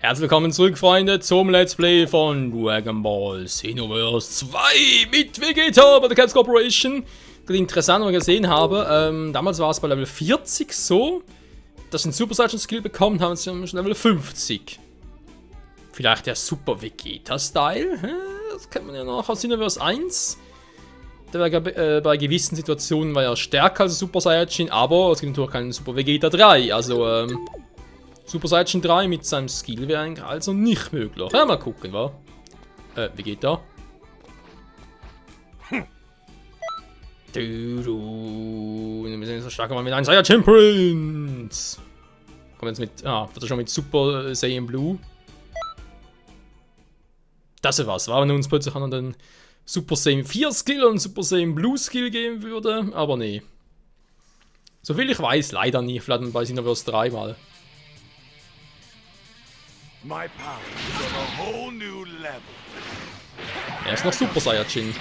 Herzlich willkommen zurück, Freunde, zum Let's Play von Dragon Ball Xenoverse 2 mit Vegeta bei der Capcom Corporation. Interessant, was ich gesehen habe, damals war es bei Level 40 so, dass ich einen Super Saiyan Skill bekommen haben, schon Level 50. Vielleicht der Super Vegeta-Style? Das kennt man ja noch aus Xenoverse 1. Der war bei gewissen Situationen war er stärker als Super Saiyajin, aber es gibt natürlich keinen Super Vegeta 3, also Super Saiyan 3 mit seinem Skill wäre eigentlich also nicht möglich. Ja, mal gucken, wa? Vegeta. Wir sind so stark mit einem Saiyajin Prince. Kommen jetzt mit. Wird er schon mit Super Saiyan Blue. Das ist was, wenn uns plötzlich an den Super Saiyan 4 Skill und Super Saiyan Blue Skill geben würde, aber nee. Soviel ich weiß, leider nicht, vielleicht bei Xenoverse 3 mal. My power is on a whole new level. Er ist noch Super Saiyajin.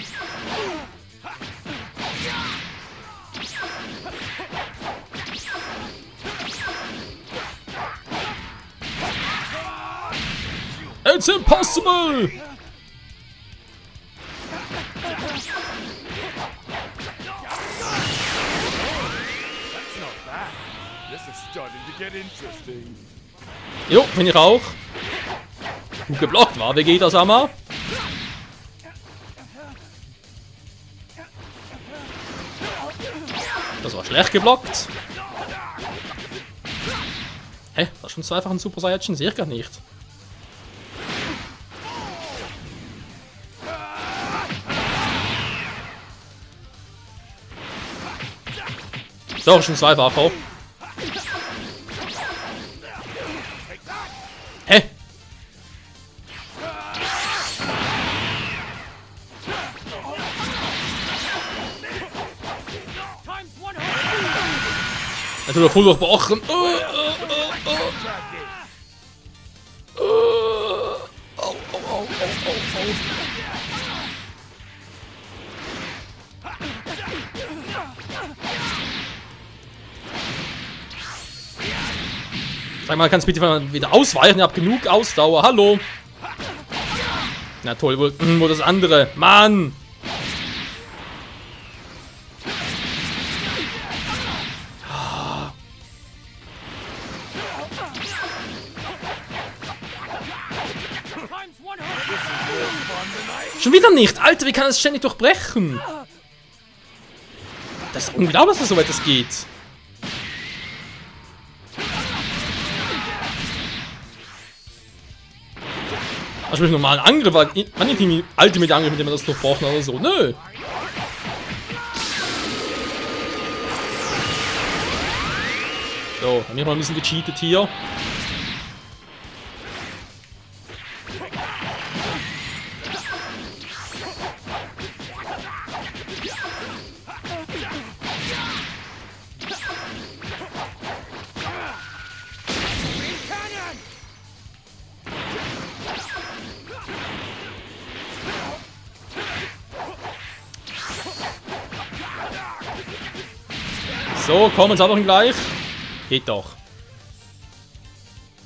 It's impossible! That's not bad. This is starting to get interesting. Jo, finde ich auch. Gut geblockt war Vegeta-sama. Das war schlecht geblockt. Hä? Das ist schon zweifach ein Super Saiyajin? Sehe ich gar nicht. Doch, schon zweifacher. Hä? Natürlich voll durchbrochen. Sag mal, kannst du bitte wieder ausweichen? Ich hab genug Ausdauer. Hallo. Na toll, wo das andere? Mann! Schon wieder nicht! Alter, wie kann es ständig durchbrechen? Das ist unglaublich, dass so weit es geht. Also mit normalen Angriff, war nicht irgendwie Ultimate Angriff, mit dem wir das durchbrochen oder so. Nö. So, haben wir mal ein bisschen gecheatet hier. So, komm, jetzt haben wir ihn gleich. Geht doch.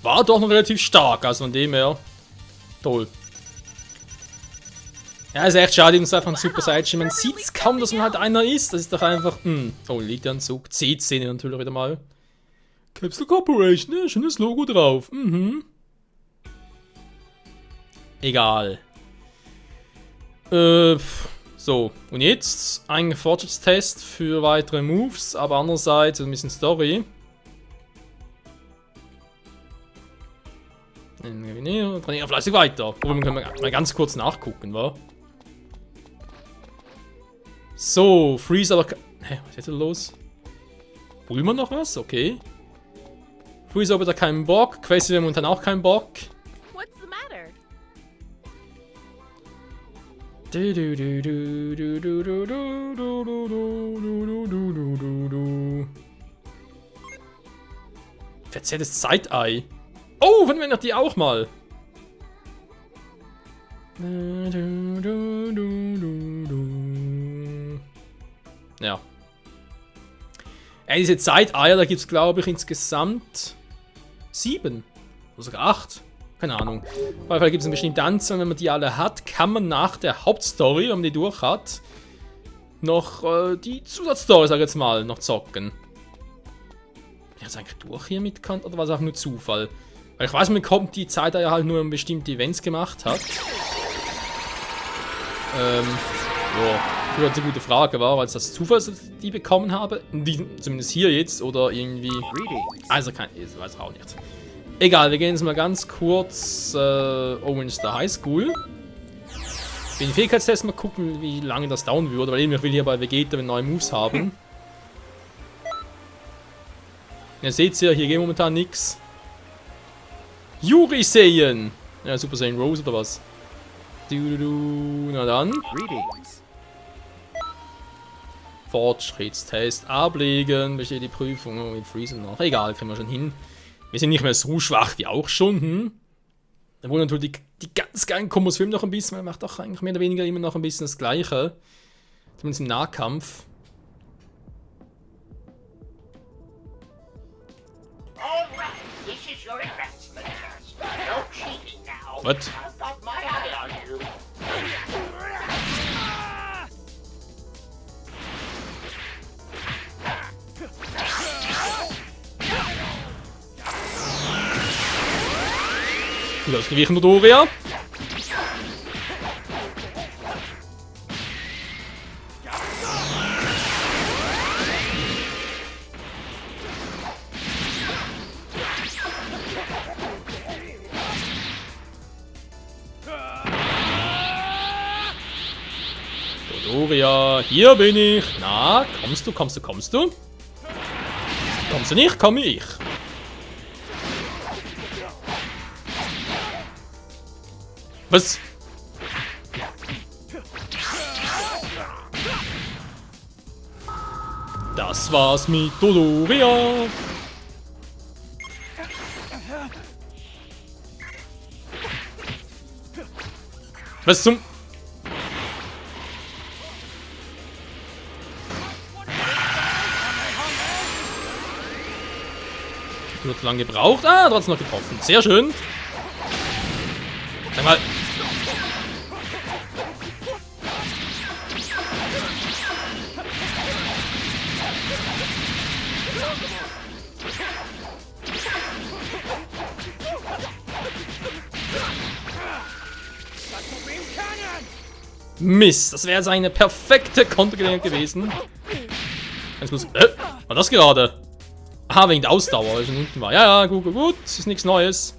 War doch noch relativ stark, also von dem her. Toll. Ja, ist echt schade, dass einfach ein Super Saiyajin. Man sieht es kaum, dass man halt einer ist. Das ist doch einfach. Oh, liegt der Anzug. C-Szene natürlich wieder mal. Capsule Corporation, ne? Schönes Logo drauf. Egal. So, und jetzt ein Fortschrittstest für weitere Moves, aber andererseits ein bisschen Story. Trainieren fleißig weiter. Oben können wir mal ganz kurz nachgucken, wa? So, Freeze aber. Hä, was ist jetzt los? Bulma noch was? Okay. Freeze aber da keinen Bock. Quest wir momentan auch keinen Bock. Verzerrtes Side-Eye. Oh, wenn wir noch die auch mal. Ja. Diese Side-Eier, da gibt es glaube ich insgesamt 7. Oder sogar 8. Keine Ahnung. Auf jeden Fall gibt es eine bestimmte Anzahl, wenn man die alle hat, kann man nach der Hauptstory, wenn man die durch hat, noch die Zusatzstory, sag ich jetzt mal, noch zocken. Bin ich jetzt eigentlich durch hier mitkannt oder war es auch nur Zufall? Weil ich weiß, man kommt die Zeit, da er halt nur bestimmte Events gemacht hat. Ja, das eine gute Frage war, weil es das Zufall ist, dass ich die bekommen habe. Zumindest hier jetzt oder irgendwie. Also kein, ich weiß auch nicht. Egal, wir gehen jetzt mal ganz kurz Owenster High School. Den Fähigkeitstest mal gucken, wie lange das dauern würde, weil ich will hier bei Vegeta neue Moves haben. Ihr seht ja, hier geht momentan nichts. Yuri Saiyan! Ja, Super Saiyan Rose oder was? Na dann. Fortschrittstest ablegen. Besteht die Prüfung mit Freezen noch. Egal, kriegen wir schon hin. Wir sind nicht mehr so schwach wie auch schon. Da wohl natürlich die ganz geilen Kombos noch ein bisschen. Man macht auch eigentlich mehr oder weniger immer noch ein bisschen das Gleiche. Zumindest im Nahkampf. Was? Gut ausgewichen, Dodoria. Dodoria, hier bin ich. Na, kommst du? Kommst du nicht? Komme ich. Was? Das war's mit Dodoria. Was zum... Nur zu lange gebraucht. Ah, trotzdem noch getroffen. Sehr schön. Sag mal. Mist, das wäre jetzt eine perfekte Kontergelegenheit gewesen. Jetzt muss, war das gerade? Aha, wegen der Ausdauer, weil ich schon unten war. Ja, gut, ist nichts Neues.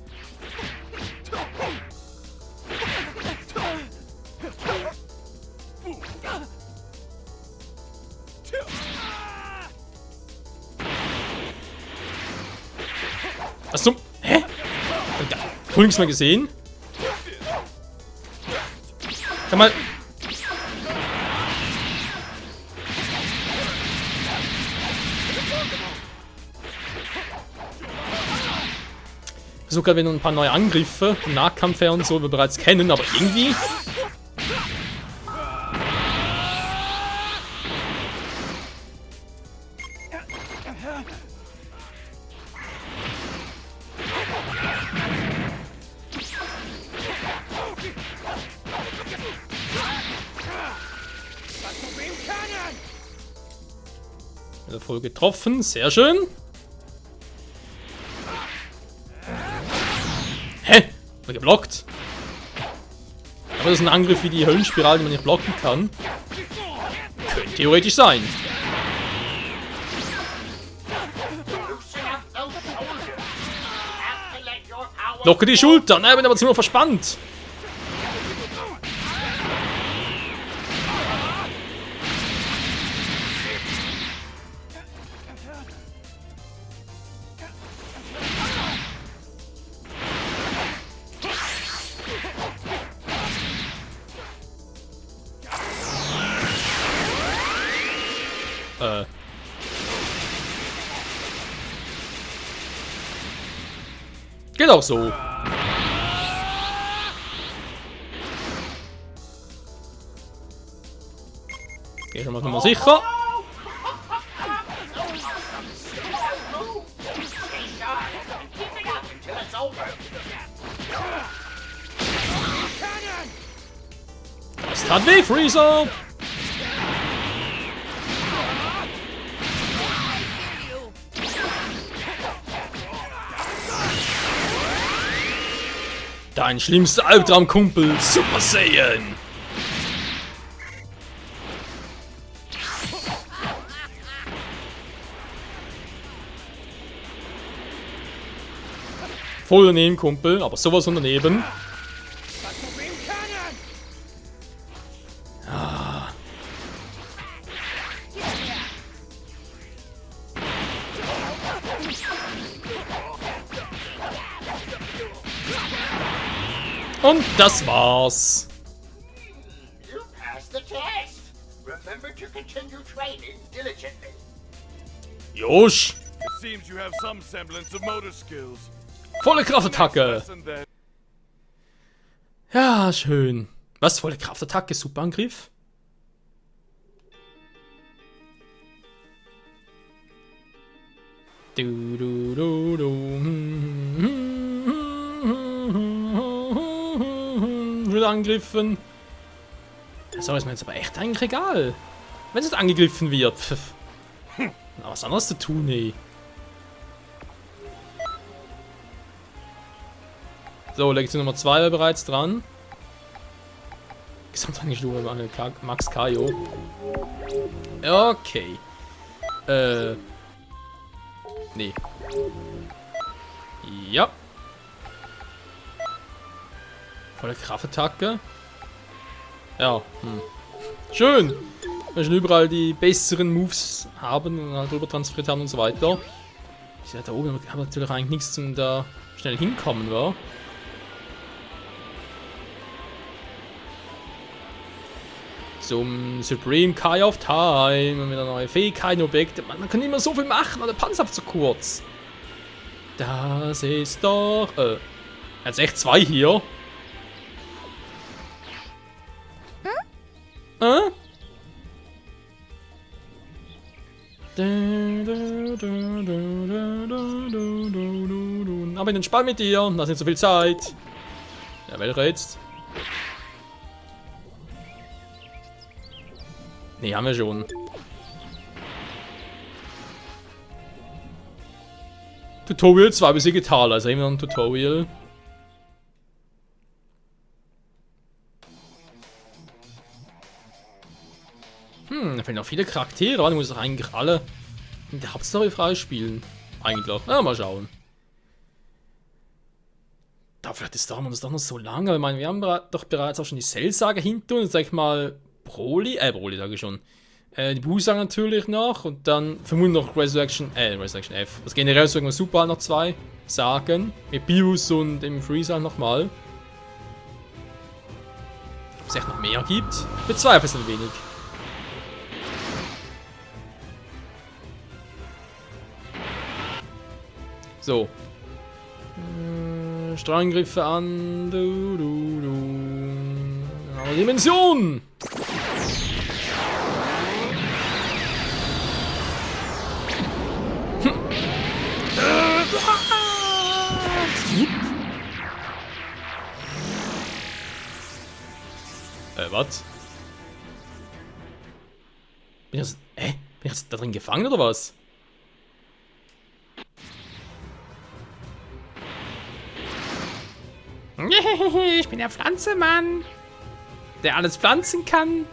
Was zum... Hä? Ich hab nichts mehr gesehen. Sag mal... Ich versuche gerade wieder ein paar neue Angriffe im Nahkampf her und so, wir bereits kennen, aber irgendwie... Voll getroffen, sehr schön. Hä? War geblockt. Aber das ist ein Angriff wie die Höllenspirale, die man nicht blocken kann. Könnte theoretisch sein. Locke die Schultern, bin aber ziemlich verspannt. Geht auch so. Geh schon mal sicher. Das tat weh, Freezer! Dein schlimmster Albtraum, Kumpel, Super Saiyan! Voll daneben, Kumpel, aber sowas von daneben. Ah. Und das war's. You passed the test. Remember to continue training diligently. Josh! It seems you have some semblance of motor skills. Volle Kraftattacke! Lesson then. Ja, schön. Was? Volle Kraftattacke? Superangriff? Du, du, du, du. Wird angegriffen. So ist mir jetzt aber echt eigentlich egal. Wenn es nicht angegriffen wird. Pfiff. Na, was anderes zu tun, ey. So, Lektion Nummer 2 war bereits dran. Gesamtrangestufe Max Kaio. Okay. Nee. Ja. Volle Kraftattacke. Ja. Schön. Wir schon überall die besseren Moves haben und halt drüber transferiert haben und so weiter. Ich da oben habe natürlich eigentlich nichts zum da schnell hinkommen, war. Zum Supreme Kai of Time und wieder neue Fähigkeiten, Objekte. Man kann immer so viel machen, aber der Panzer ist zu kurz. Das ist doch. Jetzt echt 2 hier. Aber den Spaß mit dir, da ist nicht so viel Zeit. Ja, welcher jetzt? Ne, haben wir schon. Tutorial 2 bis digital, also immer ein Tutorial. Da fehlen noch viele Charaktere, aber ich muss doch eigentlich alle in der Hauptstory freispielen. Eigentlich. Na, mal schauen. Da vielleicht ist das doch noch so lange, ich meine, wir haben doch bereits auch schon die Cell-Saga hinter uns, sag ich mal, Broly sage ich schon. Die Buu-Saga natürlich noch und dann vermutlich noch Resurrection F. Das generell sollten wir Super halt noch 2 Sagen. Mit Beerus und im Freezer halt nochmal. Ob es echt noch mehr gibt? Bezweifle es ein wenig. So. Strahlengriffe an. Dimension! Was? Bin ich jetzt da drin gefangen oder was? Ich bin der Pflanzemann, der alles pflanzen kann.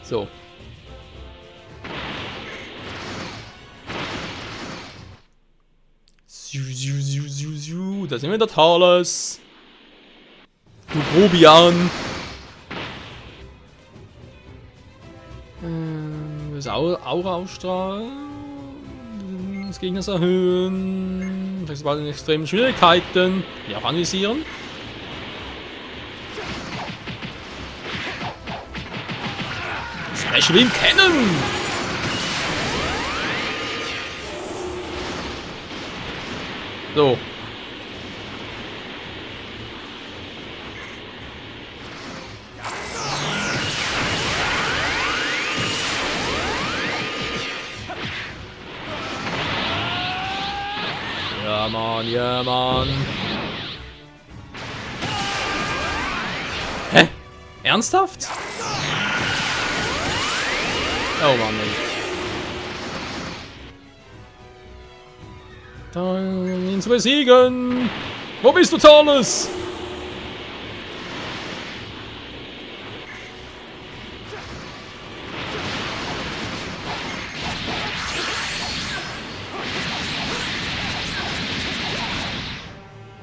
So. Da sind wir der Thales. Du Grobian. Das Aura ausstrahlen. Das Gegners erhöhen. Vielleicht bald in extremen Schwierigkeiten. Ja, auch anvisieren. Special Beam Cannon. Mann, ja, Mann. Hä? Ernsthaft? Oh Mann, ey. Dann ihn zu besiegen. Wo bist du, Thales?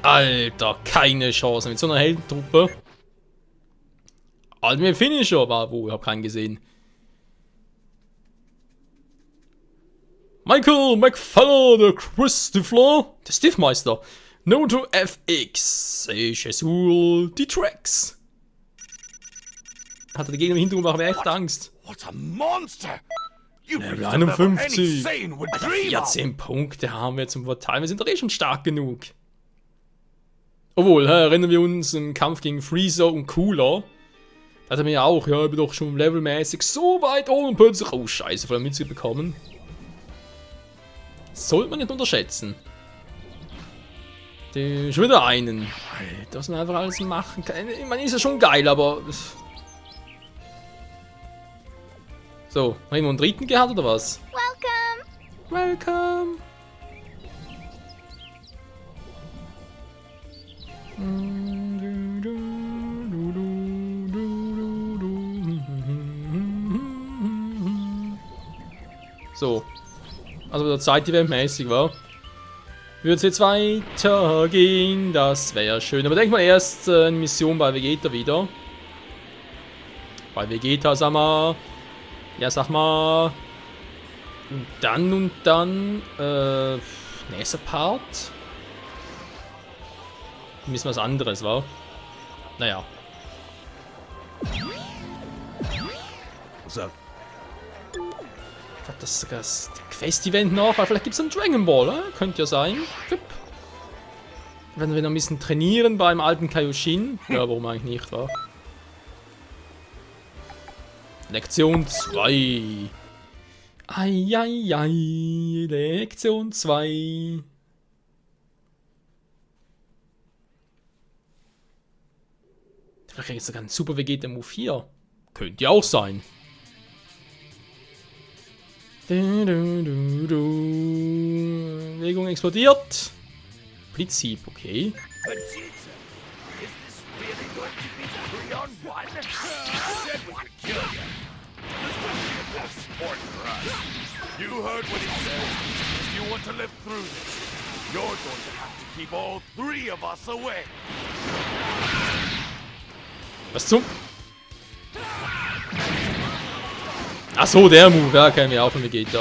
Alter, keine Chance mit so einer Heldentruppe. Alter, mit dem Finisher war wo? Ich hab keinen gesehen. Michael McFarland, der Christopher, der Stiefmeister. Known to FX. Jesul, die Tracks. Hatte der Gegner im Hintergrund machen wir echt Angst. What a monster! You Level reached a level any 51. sane would Alter, dream of. 14 Punkte haben wir zum Vorteil. Wir sind doch eh schon stark genug. Obwohl, erinnern wir uns im Kampf gegen Freezer und Cooler. Da hat er mir ja auch, ja, ich bin doch schon levelmäßig so weit oben und plötzlich, oh Scheiße, voll Mütze bekommen. Sollte man nicht unterschätzen. Schon wieder einen. Alter, was man einfach alles machen kann. Ich meine, ist ja schon geil, aber... So, haben wir einen dritten gehabt oder was? Welcome! Welcome! So. Also wieder Zeit-Event-mäßig, war. Würde es jetzt weitergehen, das wäre schön. Aber denk mal erst eine Mission bei Vegeta wieder. Bei Vegeta, sag mal. Ja, sag mal. Und dann, nächster Part. Ein bisschen was anderes, wa? Naja. What's up? Das Quest-Event noch, weil vielleicht gibt es einen Dragon Ball, könnte ja sein. Tipp. Wenn wir noch ein bisschen trainieren beim alten Kaioshin. Ja, warum eigentlich nicht, wa? Lektion 2. Eieiei, Lektion 2. Vielleicht kriege ich sogar einen Super Vegeta Move 4. Könnte ja auch sein. Bewegung explodiert. Blitzhieb, okay. Vegeta, is this really going to be 3-on-1? I said we could kill you. This could be a bit of sport for us. You heard what he said. If you want to live through this, you're going to have to keep all 3 of us away. Was zum? Ach so, der Move, ja, kennen wir auch von Vegeta.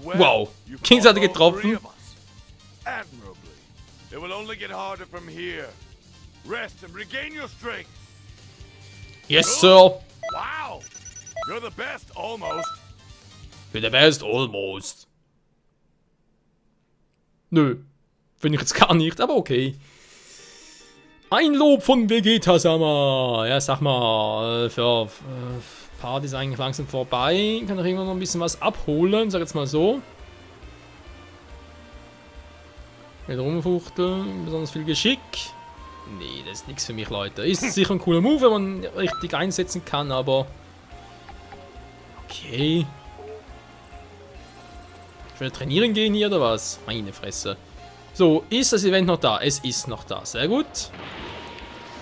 Wow, Kings hatte getroffen. Admirably. It will only get harder from here. Rest and regain your strength. Yes, sir. Wow! You're the best, almost. You're the best, almost. Nö, finde ich jetzt gar nicht, aber okay. Ein Lob von Vegeta-sama. Ja, sag mal, für Part ist eigentlich langsam vorbei. Kann doch irgendwann noch ein bisschen was abholen, sag jetzt mal so. Nicht rumfuchteln, besonders viel Geschick. Nee, das ist nichts für mich, Leute. Ist sicher ein cooler Move, wenn man richtig einsetzen kann, aber... Okay. Ich will trainieren gehen hier, oder was? Meine Fresse. So, ist das Event noch da? Es ist noch da, sehr gut.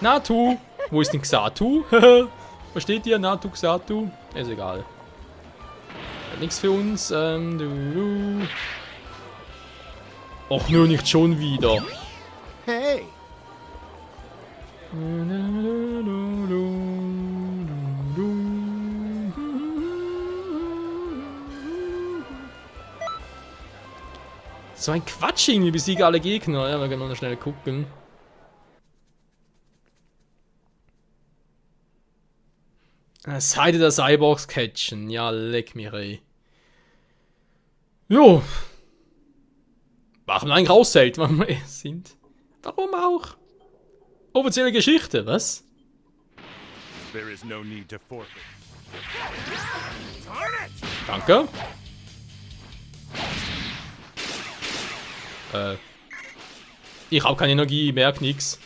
Natu. Wo ist denn Xatu? Was steht hier? Natu, Xatu? Ist egal. Nichts für uns. Och, nur nicht schon wieder. Hey, So ein Quatsch irgendwie, besiege alle Gegner. Ja, wir können mal schnell gucken. Seite der Cyborgs catchen. Ja, leck mich, ey. Jo. Warum eigentlich raushält, wenn wir sind? Warum auch? Offizielle Geschichte, was? There is no need to forfeit. Danke. Ich habe keine Energie, merk nix.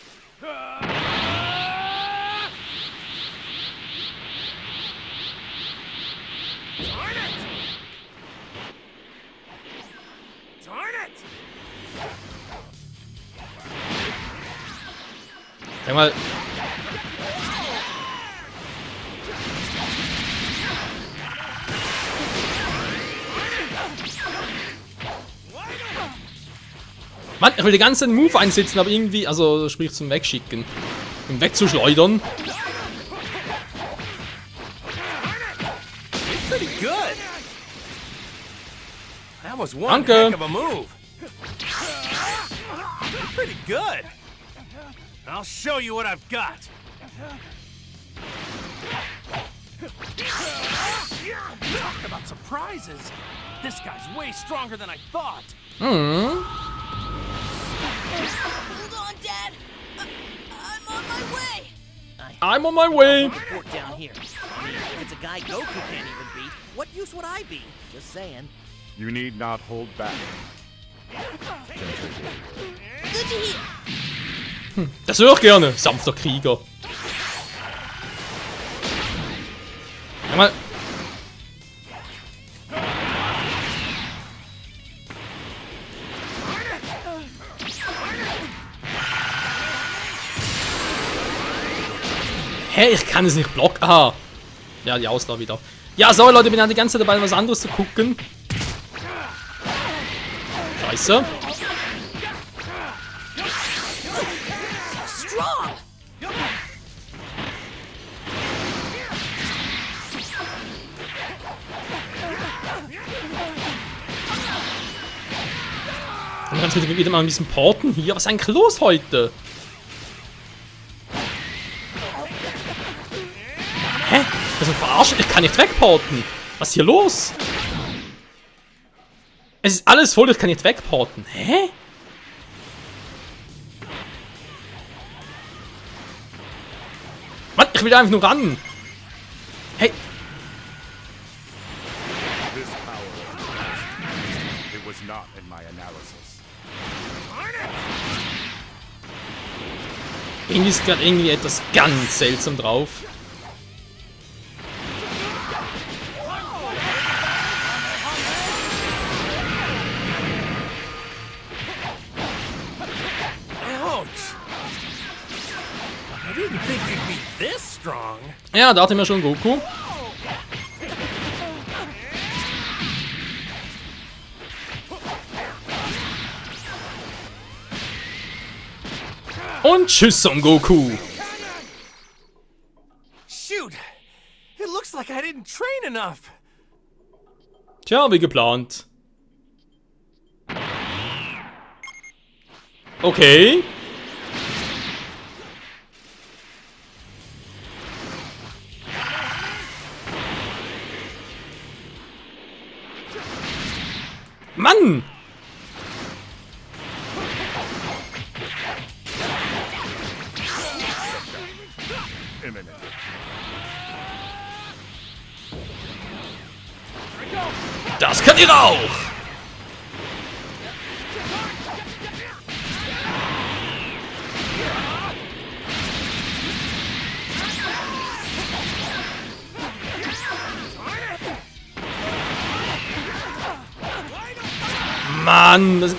Sag mal. Mann, ich will den ganzen Move einsetzen, aber irgendwie, also sprich zum Wegschicken. Um wegzuschleudern. Pretty good. That was one Danke. heck of a move. Pretty good. I'll show you what I've got. Talk about surprises. This guy's way stronger than I thought. Hold on, Dad. I'm on my way. I'm on my way. Fort down here. I mean, if it's a guy Goku can't even beat, what use would I be? Just saying. You need not hold back. Good to hear. Das höre ich gerne. Sanfter Krieger. Sag mal. Hä, ich kann es nicht blocken. Aha. Ja, die Ausdauer wieder. Ja, sorry Leute, ich bin ja die ganze Zeit dabei, was anderes zu gucken. Scheiße. Strong. Dann kannst du wieder mal ein bisschen porten hier. Was ist eigentlich los heute? Hä? Das ist verarschen. Ich kann nicht wegporten. Was ist hier los? Es ist alles voll, ich kann nicht wegporten. Hä? Mann, ich will da einfach nur ran. Hey. This power. It was not in my analysis. Irgendwie ist gerade irgendwie etwas ganz seltsam drauf. Ouch. I didn't think you'd be this strong. Ja, da hatte mir schon Goku. Und tschüss, Son Goku. Shoot. It looks like I didn't train enough. Tja, wie geplant. Okay. Mann! Imminent. Das könnt ihr auch! Mann, das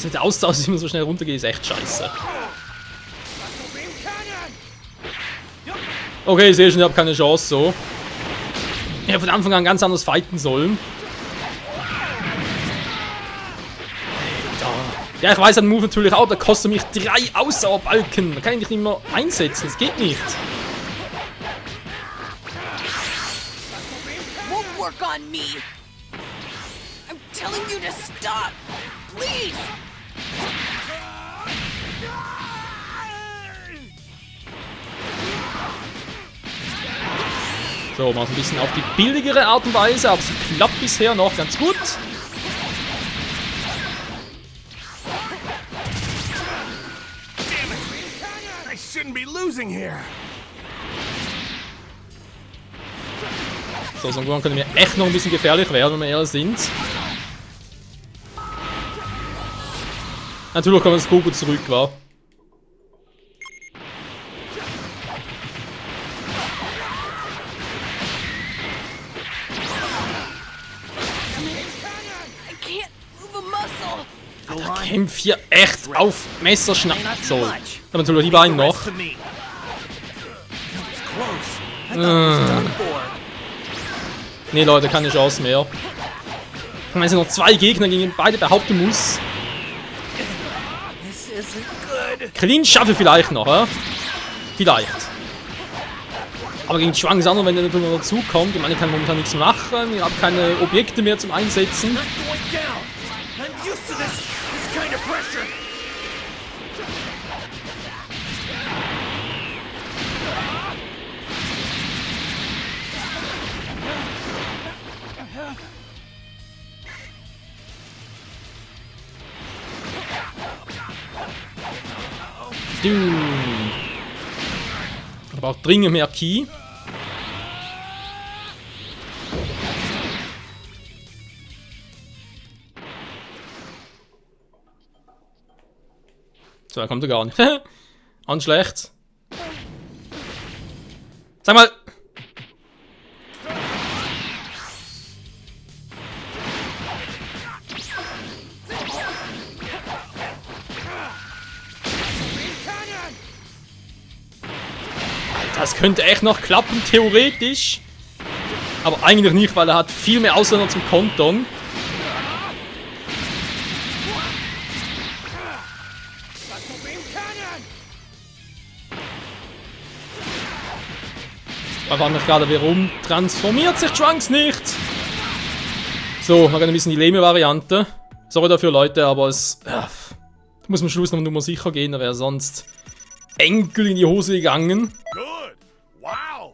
mit der Ausdauer, dass ich immer so schnell runtergehe, ist echt scheiße. Okay, ich sehe schon, ich habe keine Chance so. Ich hätte von Anfang an ganz anders fighten sollen. Ja, ich weiß ein Move natürlich auch, da kostet mich 3 Ausdauerbalken. Da kann ich nicht mehr einsetzen, das geht nicht. Won't work on me. I'm telling you to stop. Please. So, mal ein bisschen auf die billigere Art und Weise, aber sie klappt bisher noch ganz gut. I shouldn't be losing here. So, so könnte mir echt noch ein bisschen gefährlich werden, wenn wir ehrlich sind. Natürlich kommt das Goku zurück, war. I can't move a muscle. Der kämpft hier echt auf Messerschneid. So, dann haben wir natürlich die Beine noch. To me. That was close. I thought it was done for. Nee, Leute, keine Chance mehr. Wenn es noch 2 Gegner gegen beide behaupten muss. This isn't good. Krillin schaffe vielleicht noch, ja? Vielleicht. Aber gegen Schwang Sandro, wenn der natürlich noch dazukommt, ich meine, ich kann momentan nichts machen, ich habe keine Objekte mehr zum Einsetzen. Not going down. I'm used to this kind of pressure. Ich brauche dringend mehr Ki. So, da kommt er gar nicht. An schlecht. Sag mal. Das könnte echt noch klappen, theoretisch. Aber eigentlich nicht, weil er hat viel mehr Ausländer zum Kontern. Da war noch gerade, warum transformiert sich Trunks nicht? So, noch ein bisschen die Lehme-Variante. Sorry dafür, Leute, aber es muss am Schluss noch nur sicher gehen, da wäre sonst Enkel in die Hose gegangen. Good. Wow.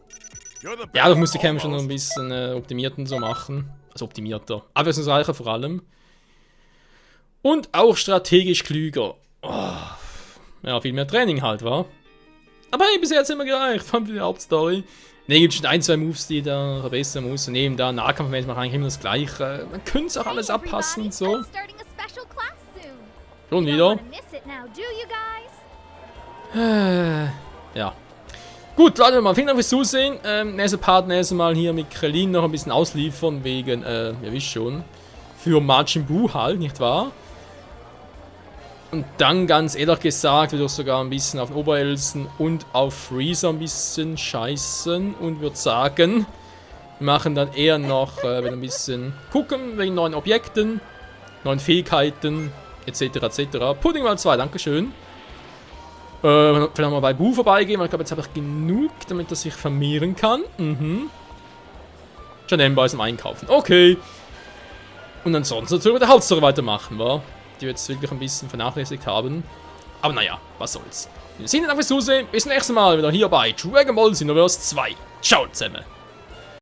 You're the Ja, du best musst die of Cam schon noch almost. ein bisschen optimierten so machen. Also optimierter. Abwechslungsreicher vor allem. Und auch strategisch klüger. Oh. Ja, viel mehr Training halt, war. Aber hey, bis jetzt immer gereicht. Für die Hauptstory. Ne, gibt schon 1, 2 Moves, die da verbessern muss. Und neben da Nahkampf macht eigentlich immer das Gleiche. Man könnte es auch alles abpassen und so. Schon wieder. Ja. Gut, Leute, mal vielen Dank fürs Zusehen. Nächster Part, nächstes Mal hier mit Krillin noch ein bisschen ausliefern, wegen, ihr wisst schon, für Majin Buu halt, nicht wahr? Und dann, ganz ehrlich gesagt, würde ich sogar ein bisschen auf Oberelsen und auf Freezer ein bisschen scheißen und würde sagen, wir machen dann eher noch wieder ein bisschen gucken, wegen neuen Objekten, neuen Fähigkeiten, etc. etc. Pudding mal 2, dankeschön. Vielleicht mal bei Buu vorbeigehen, weil ich glaube, jetzt habe ich genug, damit er sich vermehren kann. Schon nebenbei zum Einkaufen. Okay. Und ansonsten natürlich mit der Hauptstory weitermachen, wa? Die wir jetzt wirklich ein bisschen vernachlässigt haben. Aber naja, was soll's. Wir sehen uns fürs Zusehen. Bis zum nächsten Mal wieder hier bei Dragon Ball Xenoverse 2. Ciao zusammen.